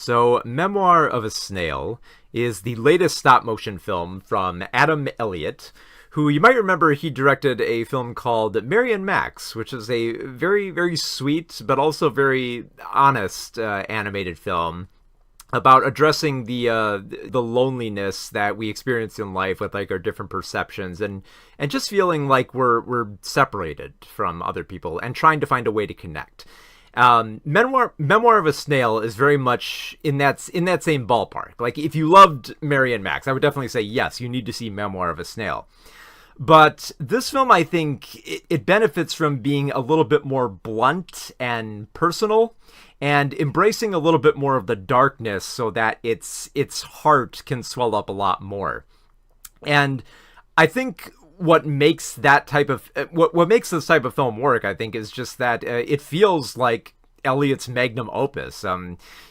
So, Memoir of a Snail is the latest stop motion film from Adam Elliott, who you might remember he directed a film called Mary and Max, which is a very, very sweet but also very honest animated film about addressing the loneliness that we experience in life with like our different perceptions and just feeling like we're separated from other people and trying to find a way to connect. Memoir of a Snail is very much in that same ballpark. Like if you loved Mary and Max, I would definitely say yes, you need to see Memoir of a Snail. But this film, I think, it benefits from being a little bit more blunt and personal and embracing a little bit more of the darkness so that its heart can swell up a lot more. And I think what makes that type of what makes this type of film work, I think, is just that it feels like Elliott's magnum opus.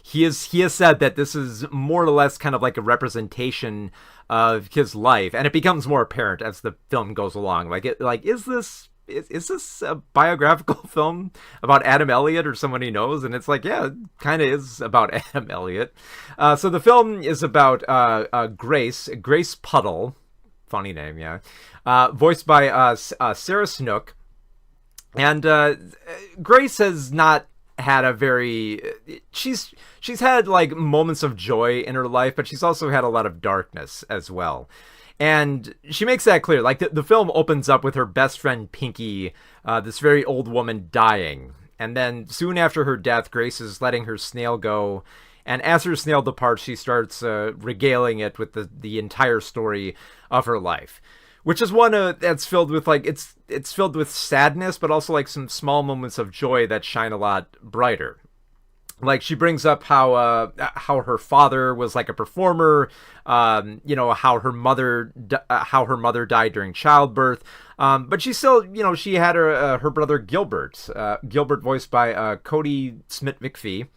He has said that this is more or less kind of like a representation of his life, and it becomes more apparent as the film goes along. Is this a biographical film about Adam Elliott or someone he knows? And it's like, yeah, it kind of is about Adam Elliott. So the film is about Grace Puddle, funny name, yeah, voiced by Sarah Snook, and Grace has not had a very she's had like moments of joy in her life, but she's also had a lot of darkness as well. And she makes that clear. Like the film opens up with her best friend Pinky, this very old woman, dying. And then soon after her death, Grace is letting her snail go. And as her snail departs, she starts regaling it with the entire story of her life, which is one that's filled with like it's filled with sadness, but also like some small moments of joy that shine a lot brighter. Like she brings up how her father was like a performer, how her mother died during childbirth, but she still, she had her brother Gilbert, voiced by Cody Smith McPhee.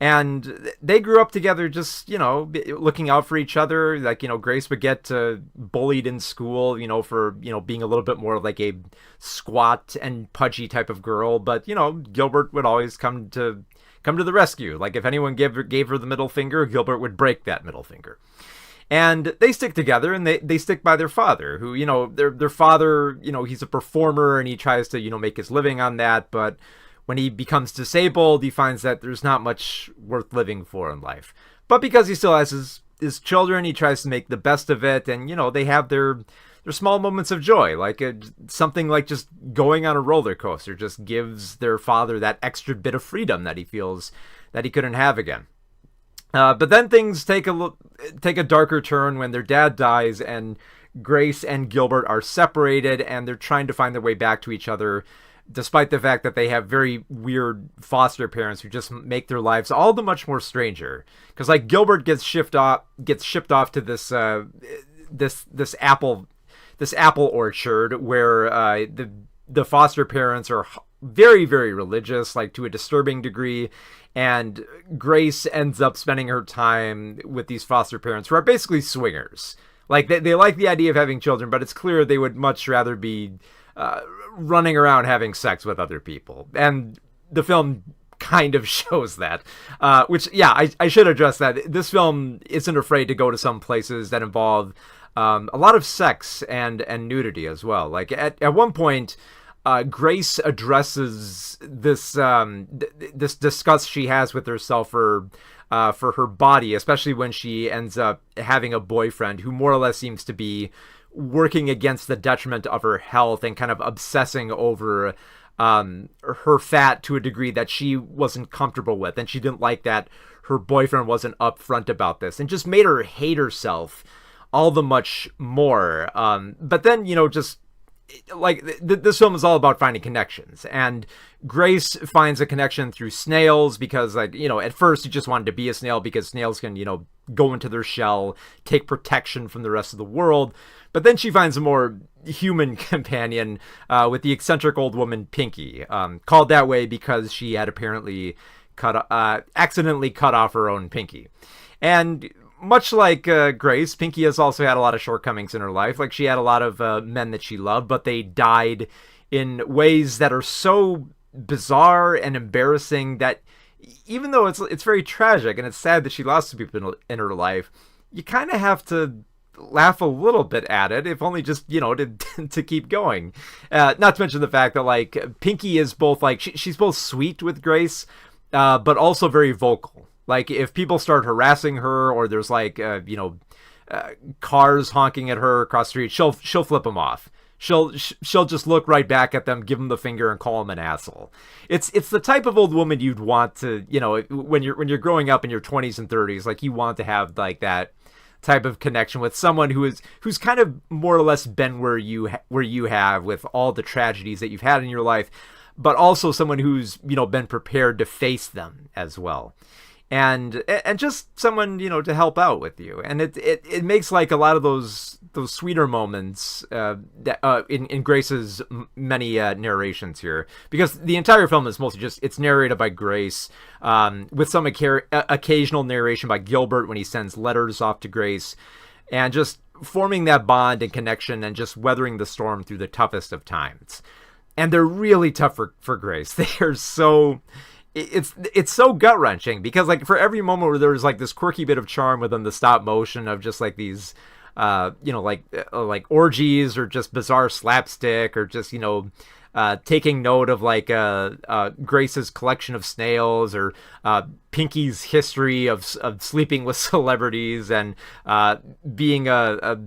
And they grew up together just, looking out for each other. Like, Grace would get bullied in school, for, being a little bit more like a squat and pudgy type of girl. But, Gilbert would always come to the rescue. Like if anyone gave her the middle finger, Gilbert would break that middle finger. And they stick together, and they stick by their father, who, their father, he's a performer and he tries to, make his living on that. But when he becomes disabled, he finds that there's not much worth living for in life. But because he still has his children, he tries to make the best of it. And, they have their small moments of joy. Like something like just going on a roller coaster just gives their father that extra bit of freedom that he feels that he couldn't have again. But then things take a darker turn when their dad dies and Grace and Gilbert are separated and they're trying to find their way back to each other, despite the fact that they have very weird foster parents who just make their lives all the much more stranger. Because like Gilbert gets shipped off to this apple orchard where the foster parents are very, very religious, like to a disturbing degree. And Grace ends up spending her time with these foster parents who are basically swingers. Like they like the idea of having children, but it's clear they would much rather be running around having sex with other people. And the film kind of shows that, which, yeah, I should address that. This film isn't afraid to go to some places that involve a lot of sex and nudity as well. Like at one point, Grace addresses this disgust she has with herself for her body, especially when she ends up having a boyfriend who more or less seems to be working against the detriment of her health and kind of obsessing over her fat to a degree that she wasn't comfortable with. And she didn't like that her boyfriend wasn't upfront about this and just made her hate herself all the much more. But then, just like this film is all about finding connections, and Grace finds a connection through snails because, like, at first she just wanted to be a snail because snails can, go into their shell, take protection from the rest of the world. But then she finds a more human companion with the eccentric old woman Pinky, called that way because she had apparently accidentally cut off her own pinky. And much like Grace, Pinky has also had a lot of shortcomings in her life. Like she had a lot of men that she loved, but they died in ways that are so bizarre and embarrassing that even though it's very tragic and it's sad that she lost some people in her life, you kind of have to laugh a little bit at it, if only just, to keep going. Not to mention the fact that, like, Pinky is both, like, she's both sweet with Grace, but also very vocal. Like, if people start harassing her, or there's, like, cars honking at her across the street, she'll flip them off. She'll just look right back at them, give them the finger, and call them an asshole. It's the type of old woman you'd want to, when you're growing up in your 20s and 30s, like, you want to have, like, that type of connection with someone who's kind of more or less been where you have, with all the tragedies that you've had in your life, but also someone who's been prepared to face them as well, and just someone to help out with you. And it makes, like, a lot of those sweeter moments in Grace's many narrations here, because the entire film is mostly just, it's narrated by Grace, with some occasional narration by Gilbert when he sends letters off to Grace, and just forming that bond and connection and just weathering the storm through the toughest of times. And they're really tough for Grace. They're so... It's so gut-wrenching, because, like, for every moment where there's, like, this quirky bit of charm within the stop motion of just, like, these like orgies, or just bizarre slapstick, or just taking note of, like, Grace's collection of snails, or Pinky's history of sleeping with celebrities, and being a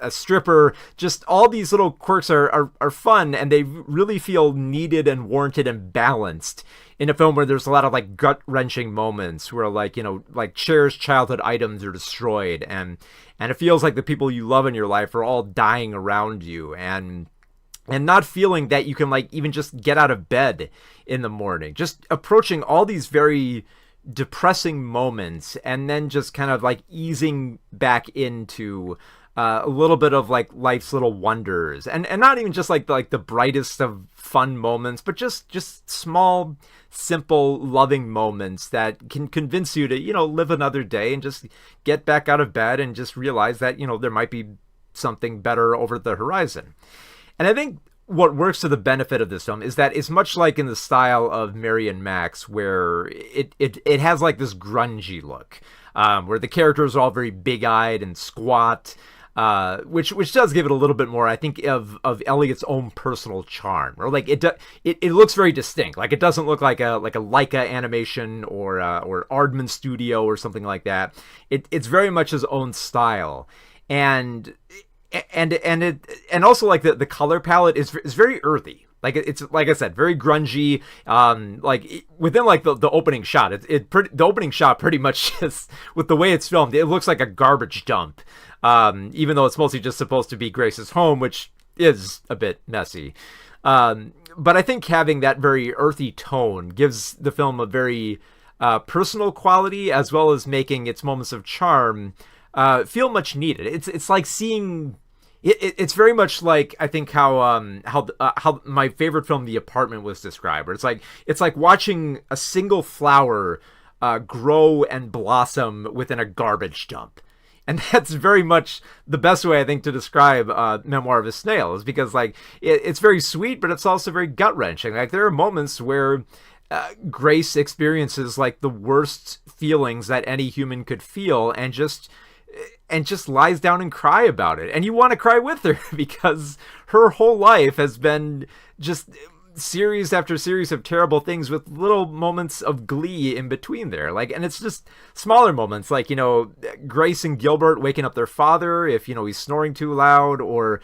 stripper. Just all these little quirks are fun, and they really feel needed and warranted and balanced in a film where there's a lot of, like, gut-wrenching moments where, like, like, cherished childhood items are destroyed, and it feels like the people you love in your life are all dying around you, and not feeling that you can, like, even just get out of bed in the morning, just approaching all these very depressing moments, and then just kind of, like, easing back into a little bit of, like, life's little wonders, and not even just like the brightest of fun moments, but just small, simple, loving moments that can convince you to live another day, and just get back out of bed, and just realize that there might be something better over the horizon. And I think what works to the benefit of this film is that it's much like in the style of Mary and Max, where it has, like, this grungy look, where the characters are all very big-eyed and squat, which does give it a little bit more, I think, of Elliot's own personal charm, or, like, it looks very distinct. Like, it doesn't look like a Leica animation or Aardman Studio or something like that. It's very much his own style, and also, like, the color palette is very earthy. Like, it's, like I said, very grungy. Like, within, like, the opening shot, the opening shot pretty much just, with the way it's filmed, it looks like a garbage dump. Even though it's mostly just supposed to be Grace's home, which is a bit messy. But I think having that very earthy tone gives the film a very personal quality, as well as making its moments of charm feel much needed. It's like seeing... It's very much like, I think, how my favorite film, The Apartment, was described. Where it's like watching a single flower grow and blossom within a garbage dump. And that's very much the best way, I think, to describe Memoir of a Snail, is because, like, it's very sweet, but it's also very gut-wrenching. Like, there are moments where Grace experiences, like, the worst feelings that any human could feel, and just lies down and cry about it. And you want to cry with her, because her whole life has been just series after series of terrible things, with little moments of glee in between there. Like, and it's just smaller moments, like, Grace and Gilbert waking up their father if, he's snoring too loud, or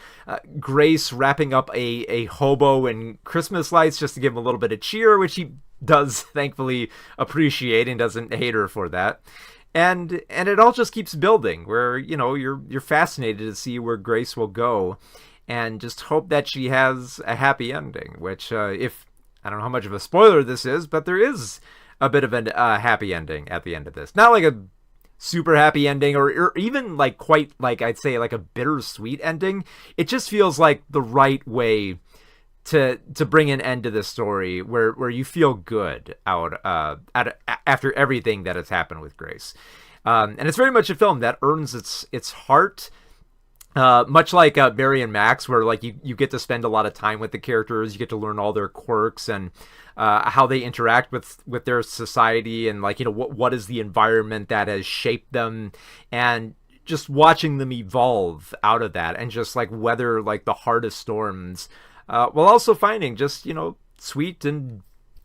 Grace wrapping up a hobo in Christmas lights just to give him a little bit of cheer, which he does thankfully appreciate and doesn't hate her for that. And it all just keeps building, where, you're fascinated to see where Grace will go, and just hope that she has a happy ending, which, if, I don't know how much of a spoiler this is, but there is a bit of a happy ending at the end of this. Not like a super happy ending, or even, like, quite, like, I'd say, like, a bittersweet ending. It just feels like the right way to bring an end to this story, where you feel good after everything that has happened with Grace. And it's very much a film that earns its heart, Much like Barry and Max, where like you get to spend a lot of time with the characters, you get to learn all their quirks and how they interact with their society, and like, you know, what is the environment that has shaped them, and just watching them evolve out of that, and just like weather like the hardest storms, while also finding just, you know, sweet and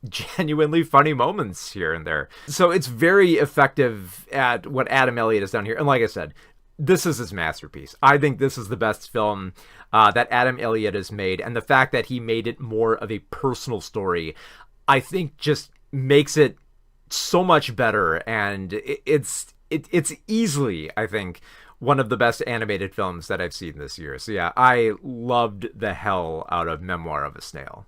genuinely funny moments here and there. So it's very effective at what Adam Elliott has done here. And like I said, this is his masterpiece. I think this is the best film that Adam Elliott has made. And the fact that he made it more of a personal story, I think just makes it so much better. And it's easily, I think, one of the best animated films that I've seen this year. So yeah, I loved the hell out of Memoir of a Snail.